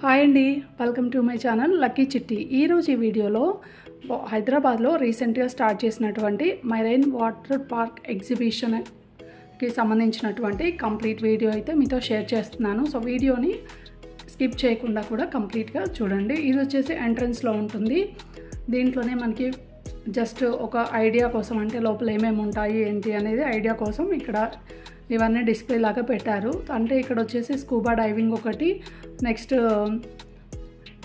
Hi అండి, welcome to my channel lucky చిట్టి. ఈరోజు ఈ వీడియోలో హైదరాబాద్లో రీసెంట్గా స్టార్ట్ చేసినటువంటి మెరైన్ వాటర్ పార్క్ ఎగ్జిబిషన్కి సంబంధించినటువంటి కంప్లీట్ వీడియో అయితే మీతో షేర్ చేస్తున్నాను. సో వీడియోని స్కిప్ చేయకుండా కూడా కంప్లీట్గా చూడండి. ఇది వచ్చేసి ఎంట్రన్స్లో ఉంటుంది. దీంట్లోనే మనకి జస్ట్ ఒక ఐడియా కోసం, అంటే లోపల ఏమేమి ఉంటాయి ఏంటి అనేది ఐడియా కోసం ఇక్కడ ఇవన్నీ డిస్ప్లే లాగా పెట్టారు. అంటే ఇక్కడ వచ్చేసి స్కూబా డైవింగ్ ఒకటి, నెక్స్ట్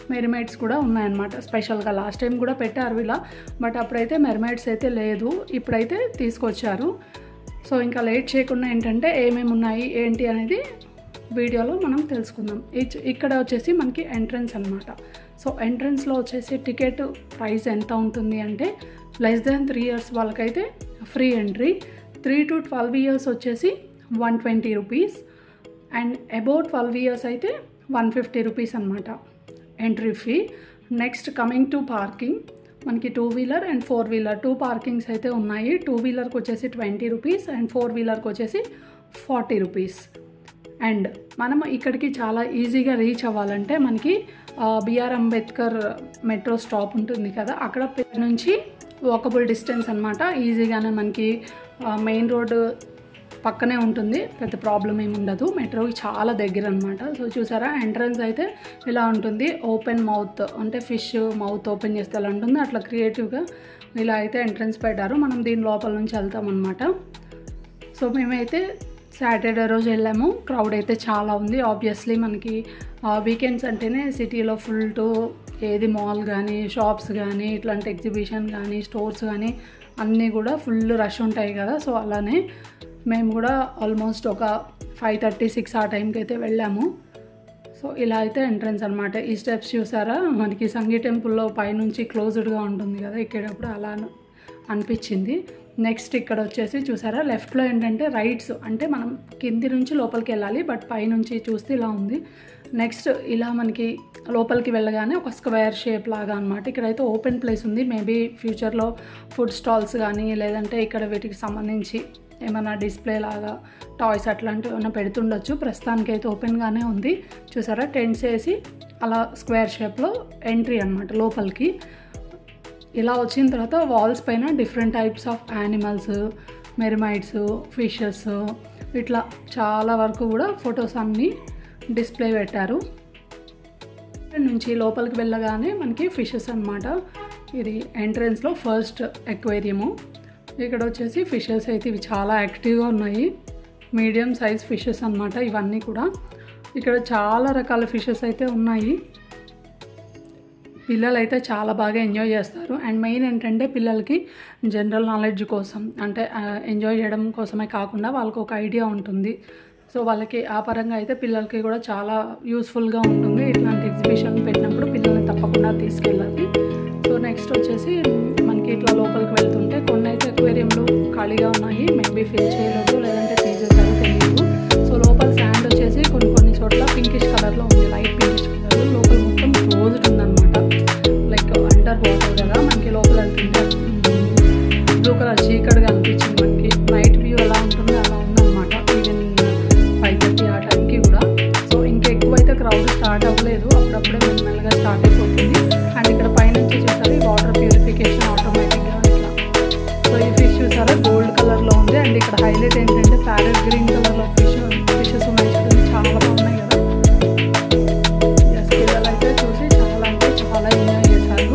మెర్మైడ్స్ కూడా ఉన్నాయన్నమాట. స్పెషల్గా లాస్ట్ టైం కూడా పెట్టారు ఇలా, బట్ అప్పుడైతే మెర్మైడ్స్ అయితే లేదు, ఇప్పుడైతే తీసుకొచ్చారు. సో ఇంకా లేట్ చేయకుండా ఏంటంటే ఏమేమి ఉన్నాయి ఏంటి అనేది వీడియోలో మనం తెలుసుకుందాం. ఇక్కడ వచ్చేసి మనకి ఎంట్రన్స్ అనమాట. సో ఎంట్రన్స్లో వచ్చేసి టికెట్ ప్రైస్ ఎంత ఉంటుంది అంటే <3 years వాళ్ళకైతే ఫ్రీ ఎంట్రీ, 3 to 12 years వచ్చేసి 120 రూపీస్, అండ్ అబౌట్ 12 years అయితే 150 రూపీస్ అనమాట entry fee. Next coming to parking, మనకి 2-wheeler అండ్ 4-wheeler 2 పార్కింగ్స్ అయితే ఉన్నాయి. 2-wheelerకి వచ్చేసి 20 రూపీస్ అండ్ 4-wheelerకి వచ్చేసి 40 రూపీస్. అండ్ మనం ఇక్కడికి చాలా ఈజీగా రీచ్ అవ్వాలంటే మనకి బిఆర్ అంబేద్కర్ మెట్రో స్టాప్ ఉంటుంది కదా, అక్కడ నుంచి వాకబుల్ డిస్టెన్స్ అనమాట. ఈజీగానే మనకి మెయిన్ రోడ్ పక్కనే ఉంటుంది, పెద్ద ప్రాబ్లం ఏమి ఉండదు. మెట్రోకి చాలా దగ్గర అనమాట. సో చూసారా, ఎంట్రన్స్ అయితే ఇలా ఉంటుంది. ఓపెన్ మౌత్ అంటే ఫిష్ మౌత్ ఓపెన్ చేస్తే అలా ఉంటుంది, అట్లా క్రియేటివ్గా ఇలా అయితే ఎంట్రన్స్ పెట్టారు. మనం దీని లోపల నుంచి వెళ్తామన్నమాట. సో మేమైతే సాటర్డే రోజు వెళ్ళాము. క్రౌడ్ అయితే చాలా ఉంది. ఆబ్వియస్లీ మనకి వీకెండ్స్ అంటేనే సిటీలో ఫుల్ టు ఏది మాల్ కానీ షాప్స్ కానీ ఇట్లాంటి ఎగ్జిబిషన్ కానీ స్టోర్స్ కానీ అన్నీ కూడా ఫుల్ రష్ ఉంటాయి కదా. సో అలానే మేము కూడా ఆల్మోస్ట్ ఒక 5:30-6 ఆ టైంకి అయితే వెళ్ళాము. సో ఇలా అయితే ఎంట్రన్స్ అనమాట. ఈ స్టెప్స్ చూసారా, మనకి సంగీ టెంపుల్లో పైనుంచి క్లోజ్డ్గా ఉంటుంది కదా, ఎక్కేటప్పుడు అలా అనిపించింది. నెక్స్ట్ ఇక్కడ వచ్చేసి చూసారా, లెఫ్ట్లో ఏంటంటే రైట్స్, అంటే మనం కింది నుంచి లోపలికి వెళ్ళాలి, బట్ పైనుంచి చూస్తే ఇలా ఉంది. నెక్స్ట్ ఇలా మనకి లోపలికి వెళ్ళగానే ఒక స్క్వేర్ షేప్ లాగా అనమాట. ఇక్కడైతే ఓపెన్ ప్లేస్ ఉంది. మేబీ ఫ్యూచర్లో ఫుడ్ స్టాల్స్ కానీ లేదంటే ఇక్కడ వీటికి సంబంధించి ఏమైనా డిస్ప్లే లాగా టాయ్స్ అట్లాంటివి ఏమైనా పెడుతుండొచ్చు. ప్రస్తుతానికైతే ఓపెన్గానే ఉంది. చూసారా, టెంట్స్ వేసి అలా స్క్వేర్ షేప్లో ఎంట్రీ అనమాట లోపలికి. ఇలా వచ్చిన తర్వాత వాల్స్ పైన different types of animals, mermaids, fishes, ఇట్లా చాలా వరకు కూడా ఫొటోస్ అన్నీ డిస్ప్లే పెట్టారు. నుంచి లోపలికి వెళ్ళగానే మనకి ఫిషెస్ అనమాట. ఇది ఎంట్రన్స్లో ఫస్ట్ ఎక్వేరియము. ఇక్కడ వచ్చేసి ఫిషెస్ అయితే ఇవి చాలా యాక్టివ్గా ఉన్నాయి. మీడియం సైజ్ ఫిషెస్ అనమాట ఇవన్నీ కూడా. ఇక్కడ చాలా రకాల ఫిషెస్ అయితే ఉన్నాయి. పిల్లలు అయితే చాలా బాగా ఎంజాయ్ చేస్తారు. అండ్ మెయిన్ ఏంటంటే పిల్లలకి జనరల్ నాలెడ్జ్ కోసం, అంటే ఎంజాయ్ చేయడం కోసమే కాకుండా వాళ్ళకు ఒక ఐడియా ఉంటుంది. సో వాళ్ళకి ఆ పరంగా అయితే పిల్లలకి కూడా చాలా యూస్ఫుల్గా ఉంటుంది. ఇట్లాంటి ఎగ్జిబిషన్ పెట్టినప్పుడు పిల్లల్ని తప్పకుండా తీసుకెళ్ళాలి. సో నెక్స్ట్ వచ్చేసి మనకి ఇట్లా లోపలికి వెళ్తుంటే కొన్ని అయితే అక్వేరియంలు ఖాళీగా ఉన్నాయి. మేబీ ఫిల్ చేయలేదు, లేదంటే తీసేసారో తెలియదు. సో లోపల శాండ్ వచ్చేసి కొన్ని చోట్ల పింకిష్ కలర్లో ఉంది, లైట్ పింకిష్ కలర్. లోపల మొత్తం క్లోజ్డ్ ఉందన్నమాట, లైక్ అండర్ వాటర్ కదా. మనకి లోపల వెళ్తుంటే బ్లూ కలర్ చీకటిగా అనిపించింది. మనకి నైట్ వ్యూ ఎలా ఉంటుందో అలా ఉందన్నమాట. ఈవెన్ 5:30 ఆ టైంకి కూడా. సో ఇంకా ఎక్కువైతే క్రౌడ్ స్టార్ట్ అవ్వలేదు, అప్పుడప్పుడే మెల్లగా స్టార్ట్ అయిపోతుంది. అండ్ ఇక్కడ పైనుంచి చూసారు వాటర్ ప్యూరిఫికేషన్ ఆటోమేటిక్గా ఇట్లా. సో ఈ ఫిష్ చూసారా గోల్డ్ కలర్లో ఉంది. అండ్ ఇక్కడ హైలైట్ ఏంటంటే ప్యారెట్ గ్రీన్ కలర్లో ఫిషెస్ ఉన్నాయి చూడండి, చాలా బాగున్నాయి కదా. పిల్లలు అయితే చూసి చాలా అంటే చాలా ఎంజాయ్ చేశారు.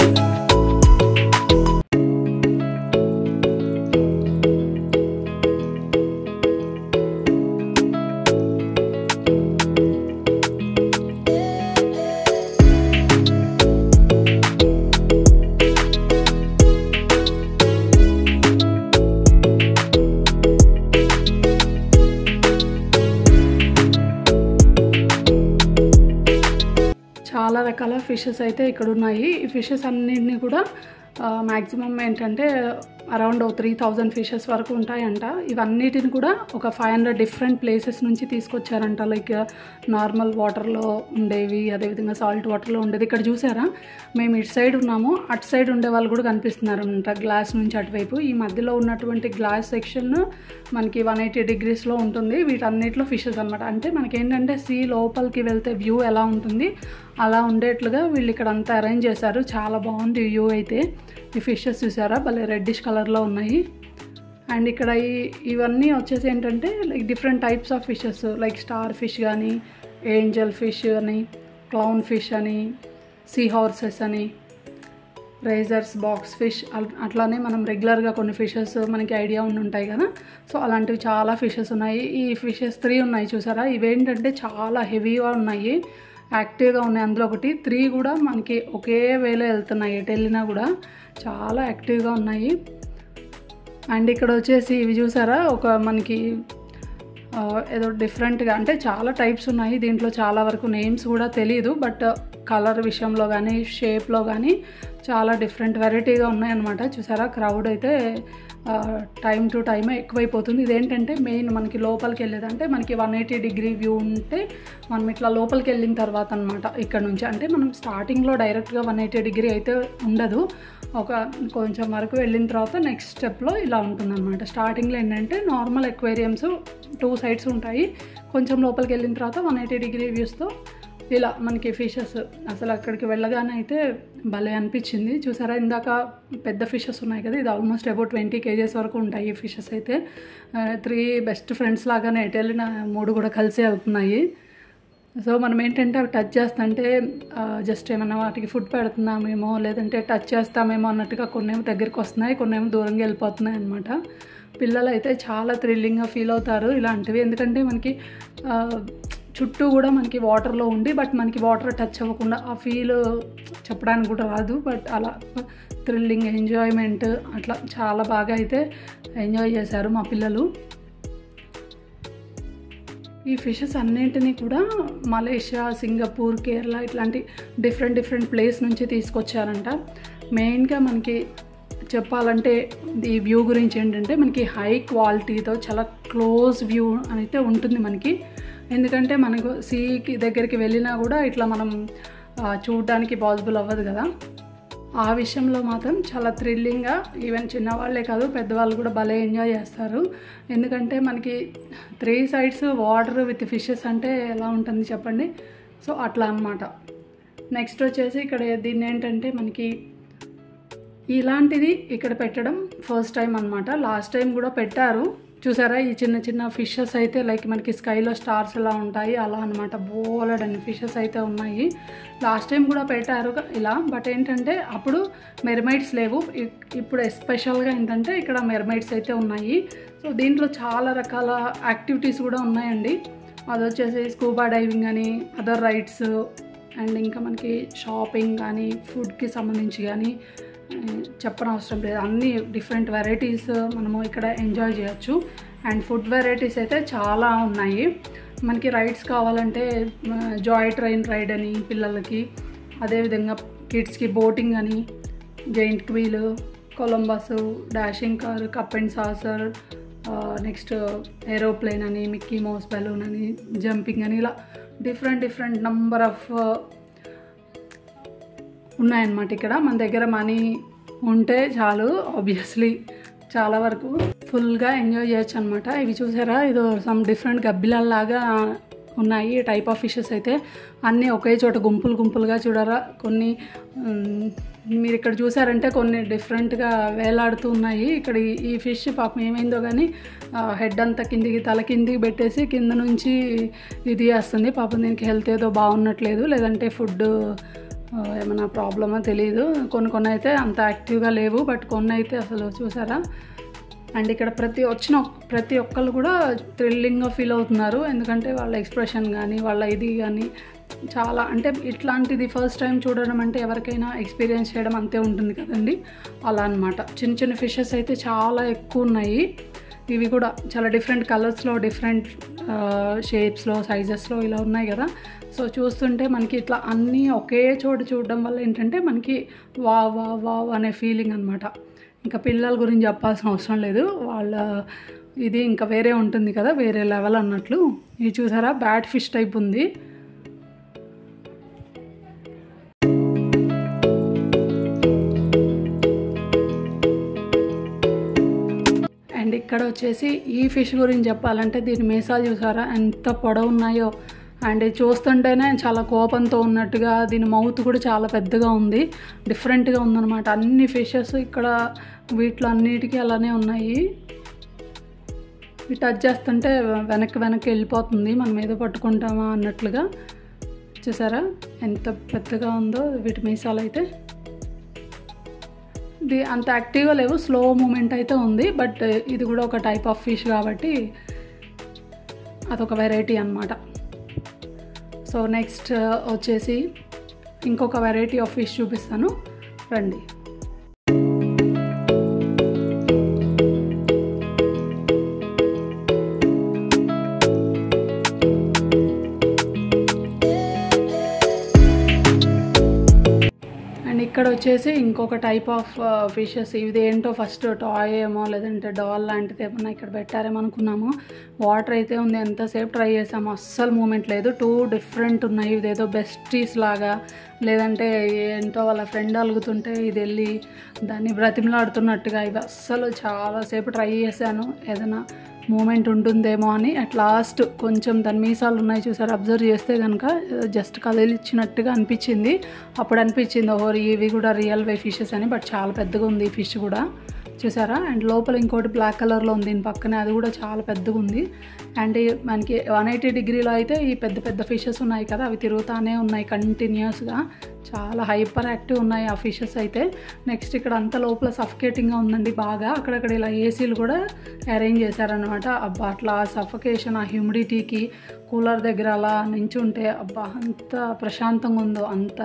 చాలా రకాల ఫిషెస్ అయితే ఇక్కడ ఉన్నాయి. ఈ ఫిషెస్ అన్నింటినీ కూడా మ్యాక్సిమం ఏంటంటే అరౌండ్ 3,000 ఫిషెస్ వరకు ఉంటాయంట. ఇవన్నిటిని కూడా ఒక 500 డిఫరెంట్ ప్లేసెస్ నుంచి తీసుకొచ్చారంట. లైక్ నార్మల్ వాటర్లో ఉండేవి, అదేవిధంగా సాల్ట్ వాటర్లో ఉండేది. ఇక్కడ చూసారా, మేము ఇటు సైడ్ ఉన్నాము, అటు సైడ్ ఉండే వాళ్ళు కూడా కనిపిస్తున్నారంట గ్లాస్ నుంచి అటువైపు. ఈ మధ్యలో ఉన్నటువంటి గ్లాస్ సెక్షన్ మనకి 180 degreesలో ఉంటుంది. వీటన్నిటిలో ఫిషెస్ అనమాట. అంటే మనకేంటంటే సీ లోపలికి వెళ్తే వ్యూ ఎలా ఉంటుంది అలా ఉండేట్లుగా వీళ్ళు ఇక్కడ అంతా అరేంజ్ చేశారు. చాలా బాగుంది వ్యూ అయితే. ఈ ఫిషెస్ చూసారా భలే రెడ్డిష్ కలర్లో ఉన్నాయి. అండ్ ఇక్కడ ఇవన్నీ వచ్చేసి ఏంటంటే like different types of fishes, like star fish కానీ, ఏంజల్ ఫిష్ అని, క్లౌన్ ఫిష్ అని, సీ హార్సెస్ అని, రేజర్స్, బాక్స్ ఫిష్, అట్లానే మనం రెగ్యులర్గా కొన్ని ఫిషెస్ మనకి ఐడియా ఉంటాయి కదా, సో అలాంటివి చాలా ఫిషెస్ ఉన్నాయి. ఈ ఫిషెస్ 3 ఉన్నాయి చూసారా. ఇవేంటంటే చాలా హెవీగా ఉన్నాయి, యాక్టివ్గా ఉన్నాయి. అందులో ఒకటి 3 కూడా మనకి ఒకే వేలో వెళ్తున్నాయి, ఎటు వెళ్ళినా కూడా చాలా యాక్టివ్గా ఉన్నాయి. అండ్ ఇక్కడ వచ్చేసి ఇవి చూసారా, ఒక మనకి ఏదో డిఫరెంట్గా, అంటే చాలా టైప్స్ ఉన్నాయి దీంట్లో, చాలా వరకు నేమ్స్ కూడా తెలియదు, బట్ కలర్ విషయంలో కానీ షేప్లో కానీ చాలా డిఫరెంట్ వెరైటీగా ఉన్నాయన్నమాట. చూసారా క్రౌడ్ అయితే టైం టు టైమే ఎక్కువైపోతుంది. ఇదేంటంటే మెయిన్ మనకి లోపలికి వెళ్ళేదంటే మనకి 180 డిగ్రీ వ్యూ ఉంటే మనం ఇట్లా లోపలికి వెళ్ళిన తర్వాత అనమాట ఇక్కడ నుంచి, అంటే మనం స్టార్టింగ్లో డైరెక్ట్గా 180 డిగ్రీ అయితే ఉండదు, ఒక కొంచెం వరకు వెళ్ళిన తర్వాత నెక్స్ట్ స్టెప్లో ఇలా ఉంటుందన్నమాట. స్టార్టింగ్లో ఏంటంటే నార్మల్ ఎక్వేరియంస్ 2 సైడ్స్ ఉంటాయి, కొంచెం లోపలికి వెళ్ళిన తర్వాత 180 డిగ్రీ వ్యూస్తో ఇలా మనకి ఫిషెస్. అసలు అక్కడికి వెళ్ళగానే అయితే భలే అనిపించింది. చూసారా ఇందాక పెద్ద ఫిషెస్ ఉన్నాయి కదా, ఇది ఆల్మోస్ట్ అబౌట్ 20 kgs వరకు ఉంటాయి ఈ ఫిషెస్ అయితే. 3 బెస్ట్ ఫ్రెండ్స్ లాగానే ఎటు వెళ్ళిన 3 కూడా కలిసే వెళ్తున్నాయి. సో మనం ఏంటంటే అవి టచ్ చేస్తుంటే జస్ట్ ఏమన్నా వాటికి ఫుడ్ పెడుతున్నామేమో, లేదంటే టచ్ చేస్తామేమో అన్నట్టుగా కొన్నేమో దగ్గరికి వస్తున్నాయి, కొన్నేమో దూరంగా వెళ్ళిపోతున్నాయి అనమాట. పిల్లలు అయితే చాలా థ్రిల్లింగ్గా ఫీల్ అవుతారు ఇలాంటివి, ఎందుకంటే మనకి చుట్టూ కూడా మనకి వాటర్లో ఉండి బట్ మనకి వాటర్ టచ్ అవ్వకుండా ఆ ఫీల్ చెప్పడానికి కూడా రాదు, బట్ అలా థ్రిల్లింగ్ ఎంజాయ్మెంట్ అట్లా చాలా బాగా అయితే ఎంజాయ్ చేశారు మా పిల్లలు. ఈ ఫిషెస్ అన్నింటినీ కూడా మలేషియా, సింగపూర్, కేరళ ఇట్లాంటి డిఫరెంట్ ప్లేస్ నుంచి తీసుకొచ్చారంట. మెయిన్గా మనకి చెప్పాలంటే ఈ వ్యూ గురించి ఏంటంటే మనకి హై క్వాలిటీతో చాలా క్లోజ్ వ్యూ అయితే ఉంటుంది మనకి, ఎందుకంటే మనకు సీకి దగ్గరికి వెళ్ళినా కూడా ఇట్లా మనం చూడడానికి పాసిబుల్ అవ్వదు కదా. ఆ విషయంలో మాత్రం చాలా థ్రిల్లింగ్గా ఈవెన్ చిన్నవాళ్ళే కాదు పెద్దవాళ్ళు కూడా భలే ఎంజాయ్ చేస్తారు, ఎందుకంటే మనకి 3 sides వాటర్ విత్ ఫిషెస్ అంటే ఎలా ఉంటుంది చెప్పండి. సో అట్లా అన్నమాట. నెక్స్ట్ వచ్చేసి ఇక్కడ దీన్ని ఏంటంటే మనకి ఇలాంటిది ఇక్కడ పెట్టడం ఫస్ట్ టైం అనమాట. లాస్ట్ టైం కూడా పెట్టారు చూసారా, ఈ చిన్న ఫిషెస్ అయితే లైక్ మనకి స్కైలో స్టార్స్ ఎలా ఉంటాయి అలా అనమాట. బోలెడన్ని ఫిషెస్ అయితే ఉన్నాయి. లాస్ట్ టైం కూడా పెట్టారు ఇలా, బట్ ఏంటంటే అప్పుడు మెర్మైడ్స్ లేవు. ఇప్పుడు ఎస్పెషల్గా ఏంటంటే ఇక్కడ మెర్మైడ్స్ అయితే ఉన్నాయి. సో దీంట్లో చాలా రకాల యాక్టివిటీస్ కూడా ఉన్నాయండి. అది వచ్చేసి స్కూబా డైవింగ్ అని, అదర్ రైడ్స్, అండ్ ఇంకా మనకి షాపింగ్ కానీ ఫుడ్కి సంబంధించి కానీ చెప్పనవసరం లేదు, అన్ని డిఫరెంట్ వెరైటీస్ మనము ఇక్కడ ఎంజాయ్ చేయొచ్చు. అండ్ ఫుడ్ వెరైటీస్ అయితే చాలా ఉన్నాయి. మనకి రైడ్స్ కావాలంటే జాయ్ ట్రైన్ రైడ్ అని పిల్లలకి, అదేవిధంగా కిడ్స్కి బోటింగ్ అని, giant wheel, Columbus, dashing car, cup and saucer, next aeroplane అని, మిక్కీ మౌస్ బెలూన్ అని, జంపింగ్ అని, ఇలా డిఫరెంట్ నంబర్ ఆఫ్ ఉన్నాయన్నమాట. ఇక్కడ మన దగ్గర మనీ ఉంటే చాలు ఆబ్వియస్లీ చాలా వరకు ఫుల్గా ఎంజాయ్ చేయొచ్చు అనమాట. ఇవి చూసారా, ఇది సమ్ డిఫరెంట్ గబ్బిలలాగా ఉన్నాయి టైప్ ఆఫ్ ఫిషెస్ అయితే, అన్నీ ఒకే చోట గుంపులుగా చూడరా. కొన్ని మీరు ఇక్కడ చూసారంటే కొన్ని డిఫరెంట్గా వేలాడుతూ ఉన్నాయి. ఇక్కడ ఈ ఫిష్ పాపం ఏమైందో కానీ హెడ్ అంతా తల కిందికి పెట్టేసి కింద నుంచి ఇది వేస్తుంది. పాపం దీనికి హెల్త్ ఏదో బాగున్నట్లేదు, లేదంటే ఫుడ్ ఏమైనా ప్రాబ్లమో తెలియదు. కొన్ని అయితే అంత యాక్టివ్గా లేవు, బట్ కొన్ని అయితే అసలు చూసారా. అండ్ ఇక్కడ ప్రతి ఒక్కళ్ళు కూడా థ్రిల్లింగ్గా ఫీల్ అవుతున్నారు, ఎందుకంటే వాళ్ళ ఎక్స్ప్రెషన్ కానీ వాళ్ళ ఇది కానీ చాలా, అంటే ఇట్లాంటిది ఫస్ట్ టైం చూడడం అంటే ఎవరికైనా ఎక్స్పీరియన్స్ చేయడం అంతే ఉంటుంది కదండి, అలా అనమాట. చిన్న ఫిషెస్ అయితే చాలా ఎక్కువ ఉన్నాయి. ఇవి కూడా చాలా డిఫరెంట్ కలర్స్లో, డిఫరెంట్ షేప్స్లో, సైజెస్లో ఇలా ఉన్నాయి కదా. సో చూస్తుంటే మనకి ఇట్లా అన్నీ ఒకే చోటు చూడడం వల్ల ఏంటంటే మనకి వావ్ అనే ఫీలింగ్ అనమాట. ఇంకా పిల్లల గురించి చెప్పాల్సిన అవసరం లేదు, వాళ్ళ ఇది ఇంకా వేరే ఉంటుంది కదా, వేరే లెవెల్ అన్నట్లు. ఇది చూసారా, బ్యాట్ ఫిష్ టైప్ ఉంది. అండ్ ఇక్కడ వచ్చేసి ఈ ఫిష్ గురించి చెప్పాలంటే దీని మీసాలు చూసారా ఎంత పొడవు ఉన్నాయో. అండ్ ఇది చూస్తుంటేనే చాలా కోపంతో ఉన్నట్టుగా, దీని మౌత్ కూడా చాలా పెద్దగా ఉంది, డిఫరెంట్గా ఉందన్నమాట. అన్ని ఫిషెస్ ఇక్కడ వీటిలో అన్నిటికీ అలానే ఉన్నాయి. ఇవి టచ్ చేస్తుంటే వెనక్కి వెళ్ళిపోతుంది, మనం ఏదో పట్టుకుంటామా అన్నట్లుగా. చూసారా ఎంత పెద్దగా ఉందో వీటి మీసాలు అయితే. ఇది అంత యాక్టివ్గా లేవు, స్లో మూమెంట్ అయితే ఉంది. బట్ ఇది కూడా ఒక టైప్ ఆఫ్ ఫిష్ కాబట్టి అదొక వెరైటీ అన్నమాట. సో నెక్స్ట్ వచ్చేసి ఇంకొక వెరైటీ ఆఫ్ ఫిష్ చూపిస్తాను రండి. ఇక్కడ వచ్చేసి ఇంకొక టైప్ ఆఫ్ ఫిషెస్. ఇది ఏంటో ఫస్ట్ టాయ్ ఏమో లేదంటే డాల్ లాంటిది ఏమన్నా ఇక్కడ పెట్టారేమో అనుకున్నాము. వాటర్ అయితే ఉంది, ఎంతసేపు ట్రై చేసాము, అస్సలు మూమెంట్ లేదు. 2 డిఫరెంట్ ఉన్నాయి. ఇదేదో బెస్టీస్ లాగా, లేదంటే ఏంటో వాళ్ళ ఫ్రెండ్ అలుగుతుంటే ఇది వెళ్ళి దాన్ని బ్రతిమలాడుతున్నట్టుగా. ఇవి అస్సలు చాలాసేపు ట్రై చేశాను ఏదైనా మూమెంట్ ఉంటుందేమో అని. అట్ లాస్ట్ కొంచెం దాని మీసాలు ఉన్నాయి చూసారు, అబ్జర్వ్ చేస్తే కనుక జస్ట్ కదిలిచ్చినట్టుగా అనిపించింది. అప్పుడు అనిపించింది ఓహో ఇవి కూడా రియల్ వే ఫిషెస్ అని. బట్ చాలా పెద్దగా ఉంది ఈ ఫిష్ కూడా చూసారా. అండ్ లోపల ఇంకోటి బ్లాక్ కలర్లో ఉంది దీని పక్కనే, అది కూడా చాలా పెద్దగా ఉంది. అండ్ మనకి 180 డిగ్రీలో అయితే ఈ పెద్ద ఫిషెస్ ఉన్నాయి కదా, అవి తిరుగుతానే ఉన్నాయి కంటిన్యూస్గా. చాలా హైపర్ యాక్టివ్ ఉన్నాయి ఆ ఫిషెస్ అయితే. నెక్స్ట్ ఇక్కడ అంతా లోపల సఫకేటింగ్గా ఉందండి బాగా. అక్కడక్కడ ఇలా ఏసీలు కూడా అరేంజ్ చేశారనమాట. అబ్బా అట్లా సఫకేషన్, ఆ హ్యూమిడిటీకి కూలర్ దగ్గర అలా నించుంటే అబ్బా అంత ప్రశాంతంగా ఉందో. అంత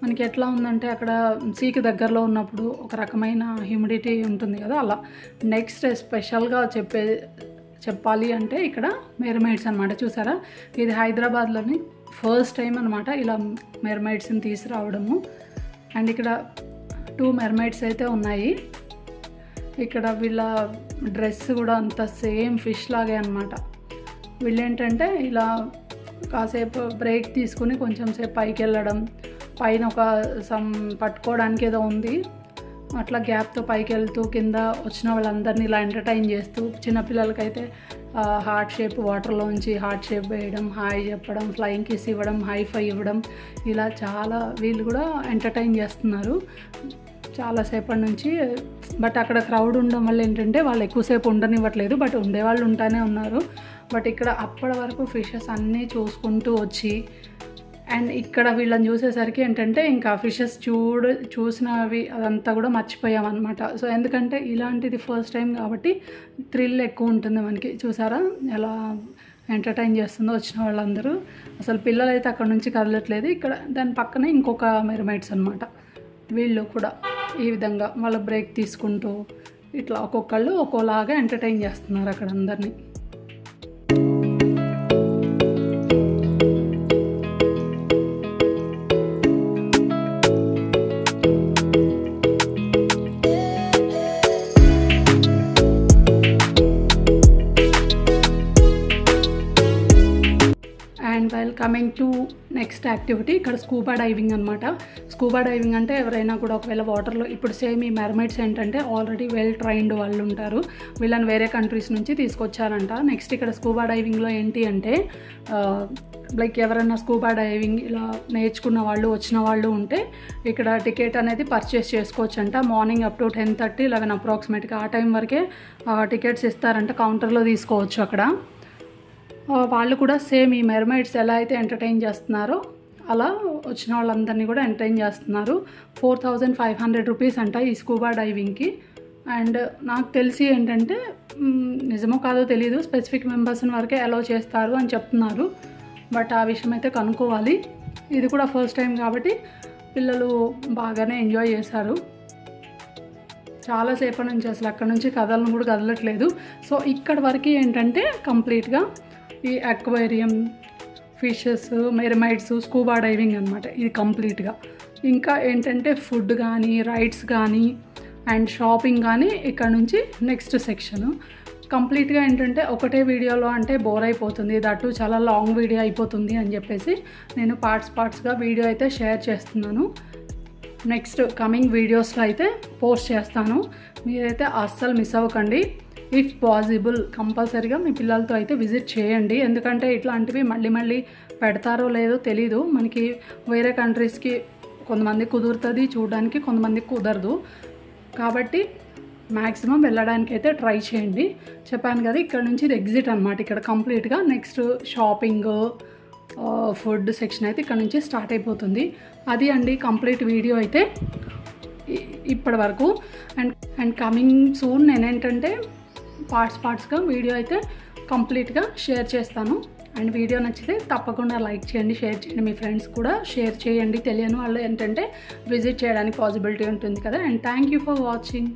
మనకి ఎట్లా ఉందంటే అక్కడ సీకి దగ్గరలో ఉన్నప్పుడు ఒక రకమైన హ్యూమిడిటీ ఉంటుంది కదా అలా. నెక్స్ట్ స్పెషల్గా చెప్పాలి అంటే ఇక్కడ మెర్మైడ్స్ అనమాట. చూసారా ఇది హైదరాబాద్లోని ఫస్ట్ టైం అనమాట ఇలా మెర్మైడ్స్ని తీసుకురావడము. అండ్ ఇక్కడ 2 మెర్మైడ్స్ అయితే ఉన్నాయి. ఇక్కడ వీళ్ళ డ్రెస్ కూడా అంత సేమ్ ఫిష్ లాగే అనమాట. వీళ్ళేంటంటే ఇలా కాసేపు బ్రేక్ తీసుకుని కొంచెం సేపు పైకి వెళ్ళడం, పైన ఒక పట్టుకోవడానికి ఏదో ఉంది అట్లా గ్యాప్తో పైకి వెళ్తూ కింద వచ్చిన వాళ్ళందరినీ ఇలా ఎంటర్టైన్ చేస్తూ, చిన్నపిల్లలకైతే హార్ట్ షేప్ వాటర్లోంచి హార్ట్ షేప్ వేయడం, హాయ్ చెప్పడం, ఫ్లయింగ్ కిస్ ఇవ్వడం, హై-ఫై ఇవ్వడం, ఇలా చాలా వీళ్ళు కూడా ఎంటర్టైన్ చేస్తున్నారు చాలాసేపటి నుంచి. బట్ అక్కడ క్రౌడ్ ఉండడం వల్ల ఏంటంటే వాళ్ళు ఎక్కువసేపు ఉండనివ్వట్లేదు, బట్ ఉండేవాళ్ళు ఉంటానే ఉన్నారు. బట్ ఇక్కడ అప్పటి వరకు ఫిషెస్ అన్నీ చూసుకుంటూ వచ్చి, అండ్ ఇక్కడ వీళ్ళని చూసేసరికి ఏంటంటే ఇంకా ఫిషెస్ చూసినవి అదంతా కూడా మర్చిపోయామన్నమాట. సో ఎందుకంటే ఇలాంటిది ఫస్ట్ టైం కాబట్టి థ్రిల్ ఎక్కువ ఉంటుంది మనకి. చూసారా ఎలా ఎంటర్టైన్ చేస్తుందో వచ్చిన వాళ్ళందరూ. అసలు పిల్లలు అయితే అక్కడ నుంచి కదలట్లేదు. ఇక్కడ దాని పక్కనే ఇంకొక మెర్మైడ్స్ అనమాట. వీళ్ళు కూడా ఈ విధంగా వాళ్ళ బ్రేక్ తీసుకుంటూ ఇట్లా ఒక్కొక్కళ్ళు ఒక్కోలాగా ఎంటర్టైన్ చేస్తున్నారు అక్కడ అందరినీ. And while coming to next activity, ఇక్కడ స్కూబా డైవింగ్ అనమాట. స్కూబా డైవింగ్ అంటే ఎవరైనా కూడా ఒకవేళ వాటర్లో, ఇప్పుడు సేమ్ ఈ మెర్మైడ్స్ ఏంటంటే ఆల్రెడీ వెల్ ట్రైన్డ్ వాళ్ళు ఉంటారు, వీళ్ళని వేరే కంట్రీస్ నుంచి తీసుకొచ్చారంట. నెక్స్ట్ ఇక్కడ స్కూబా డైవింగ్లో ఏంటి అంటే లైక్ ఎవరైనా స్కూబా డైవింగ్ ఇలా నేర్చుకున్న వాళ్ళు వచ్చిన వాళ్ళు ఉంటే ఇక్కడ టికెట్ అనేది పర్చేస్ చేసుకోవచ్చు అంట. మార్నింగ్ అప్ టు 10:30, 11 అప్రాక్సిమేట్గా ఆ టైం వరకే టికెట్స్ ఇస్తారంట, కౌంటర్లో తీసుకోవచ్చు అక్కడ. వాళ్ళు కూడా సేమ్ ఈ మెర్మైడ్స్ ఎలా అయితే ఎంటర్టైన్ చేస్తున్నారో అలా వచ్చిన వాళ్ళందరినీ కూడా ఎంటర్టైన్ చేస్తున్నారు. 4500 రూపీస్ అంట ఈ స్కూబా డైవింగ్కి. అండ్ నాకు తెలిసి ఏంటంటే నిజమో కాదో తెలీదు, స్పెసిఫిక్ మెంబర్స్ని వరకే అలౌ చేస్తారు అని చెప్తున్నారు. బట్ ఆ విషయం అయితే కనుక్కోవాలి. ఇది కూడా ఫస్ట్ టైం కాబట్టి పిల్లలు బాగానే ఎంజాయ్ చేశారు. చాలాసేపటి నుంచి అసలు అక్కడ నుంచి కదలను కూడా కదలట్లేదు. సో ఇక్కడ వరకు ఏంటంటే కంప్లీట్గా ఈ aquarium, fishes, mermaids, scuba diving అనమాట ఇది కంప్లీట్గా. ఇంకా ఏంటంటే ఫుడ్ కానీ, రైడ్స్ కానీ అండ్ షాపింగ్ కానీ ఇక్కడ నుంచి నెక్స్ట్ సెక్షను. కంప్లీట్గా ఏంటంటే ఒకటే వీడియోలో అంటే బోర్ అయిపోతుంది, దట్టు చాలా లాంగ్ వీడియో అయిపోతుంది అని చెప్పేసి నేను పార్ట్స్గా వీడియో అయితే షేర్ చేస్తున్నాను. నెక్స్ట్ కమింగ్ వీడియోస్లో అయితే పోస్ట్ చేస్తాను, మీరైతే అస్సలు మిస్ అవ్వకండి. ఇఫ్ పాసిబుల్ కంపల్సరీగా మీ పిల్లలతో అయితే విజిట్ చేయండి, ఎందుకంటే ఇట్లాంటివి మళ్ళీ పెడతారో లేదో తెలీదు. మనకి వేరే కంట్రీస్కి కొంతమంది కుదురుతుంది చూడడానికి, కొంతమందికి కుదరదు. కాబట్టి మ్యాక్సిమం వెళ్ళడానికి అయితే ట్రై చేయండి. చెప్పాను కదా, ఇక్కడ నుంచి ఇది ఎగ్జిట్ అనమాట. ఇక్కడ కంప్లీట్గా నెక్స్ట్ షాపింగ్, ఫుడ్ సెక్షన్ అయితే ఇక్కడ నుంచి స్టార్ట్ అయిపోతుంది. అది అండి కంప్లీట్ వీడియో అయితే ఇప్పటి వరకు. అండ్ కమింగ్ సూన్ నేనేంటంటే పార్ట్స్గా వీడియో అయితే కంప్లీట్గా షేర్ చేస్తాను. అండ్ వీడియో నచ్చితే తప్పకుండా లైక్ చేయండి, షేర్ చేయండి, మీ ఫ్రెండ్స్ కూడా షేర్ చేయండి. తెలియని వాళ్ళు ఏంటంటే విజిట్ చేయడానికి పాసిబిలిటీ ఉంటుంది కదా. And thank you for watching.